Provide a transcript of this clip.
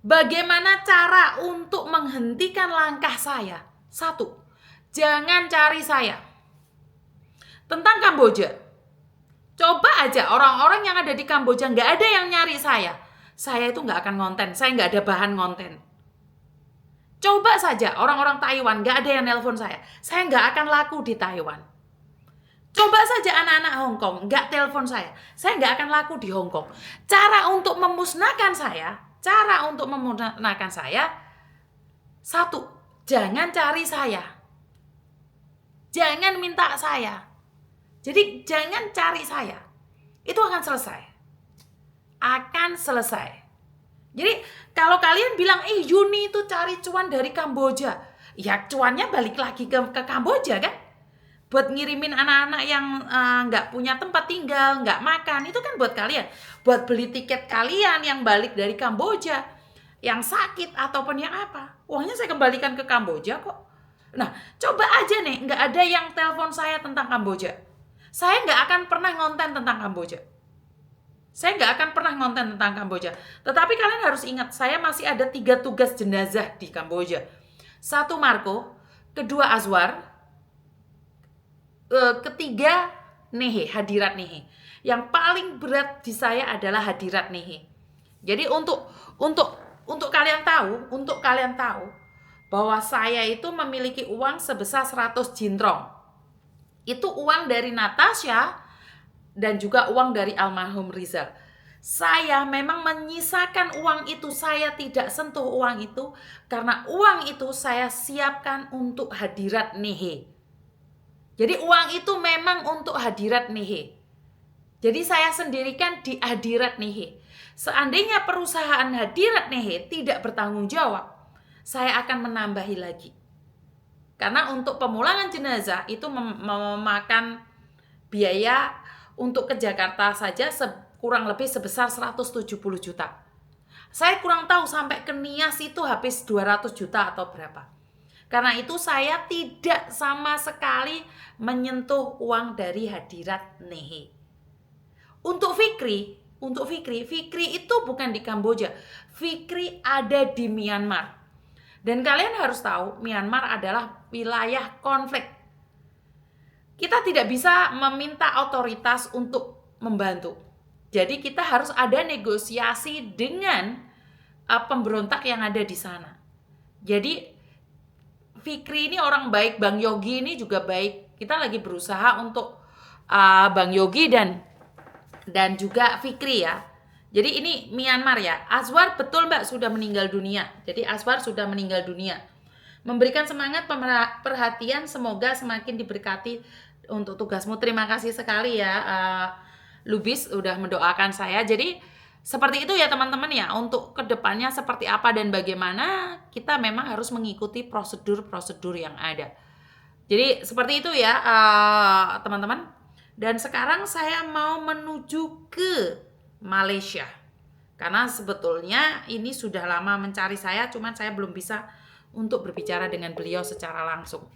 Bagaimana cara untuk menghentikan langkah saya? 1. Jangan cari saya. Tentang Kamboja, coba aja orang-orang yang ada di Kamboja nggak ada yang nyari saya. Saya itu nggak akan ngonten, saya nggak ada bahan ngonten. Coba saja orang-orang Taiwan nggak ada yang nelpon saya nggak akan laku di Taiwan. Coba saja anak-anak Hong Kong nggak telepon saya nggak akan laku di Hong Kong. Cara untuk memusnahkan saya, 1, jangan cari saya. Jangan minta saya. Jadi jangan cari saya. Itu akan selesai. Jadi kalau kalian bilang, Yuni itu cari cuan dari Kamboja. Ya cuannya balik lagi ke Kamboja kan? Buat ngirimin anak-anak yang nggak punya tempat tinggal, nggak makan. Itu kan buat kalian. Buat beli tiket kalian yang balik dari Kamboja. Yang sakit ataupun yang apa. Uangnya saya kembalikan ke Kamboja kok. Nah, coba aja nih, nggak ada yang telepon saya tentang Kamboja. Saya nggak akan pernah ngonten tentang Kamboja. Tetapi kalian harus ingat, saya masih ada 3 tugas jenazah di Kamboja. 1 Marco, 2 Azwar, 3 Nehe, Hadirat Nehe. Yang paling berat di saya adalah Hadirat Nehe. Jadi untuk kalian tahu bahwa saya itu memiliki uang sebesar 100 jintrong. Itu uang dari Natasha dan juga uang dari almarhum Rizal. Saya memang menyisakan uang itu, saya tidak sentuh uang itu karena uang itu saya siapkan untuk Hadirat Nehe. Jadi uang itu memang untuk Hadirat Nehe. Jadi saya sendirikan di Hadirat Nehe. Seandainya perusahaan Hadirat Nehe tidak bertanggung jawab, saya akan menambahi lagi. Karena untuk pemulangan jenazah itu memakan biaya untuk ke Jakarta saja kurang lebih sebesar 170 juta. Saya kurang tahu sampai ke Nias itu habis 200 juta atau berapa. Karena itu saya tidak sama sekali menyentuh uang dari Hadirat Nehe. Untuk Fikri itu bukan di Kamboja. Fikri ada di Myanmar. Dan kalian harus tahu, Myanmar adalah wilayah konflik. Kita tidak bisa meminta otoritas untuk membantu. Jadi kita harus ada negosiasi dengan pemberontak yang ada di sana. Jadi Fikri ini orang baik, Bang Yogi ini juga baik. Kita lagi berusaha untuk Bang Yogi dan juga Fikri ya. Jadi ini Myanmar ya. Azwar betul Mbak sudah meninggal dunia. Jadi Azwar sudah meninggal dunia. Memberikan semangat, perhatian, semoga semakin diberkati untuk tugasmu. Terima kasih sekali ya Lubis udah mendoakan saya. Jadi seperti itu ya teman-teman ya. Untuk kedepannya seperti apa dan bagaimana, kita memang harus mengikuti prosedur-prosedur yang ada. Jadi seperti itu ya teman-teman. Dan sekarang saya mau menuju ke Malaysia. Karena sebetulnya ini sudah lama mencari saya, cuman saya belum bisa untuk berbicara dengan beliau secara langsung.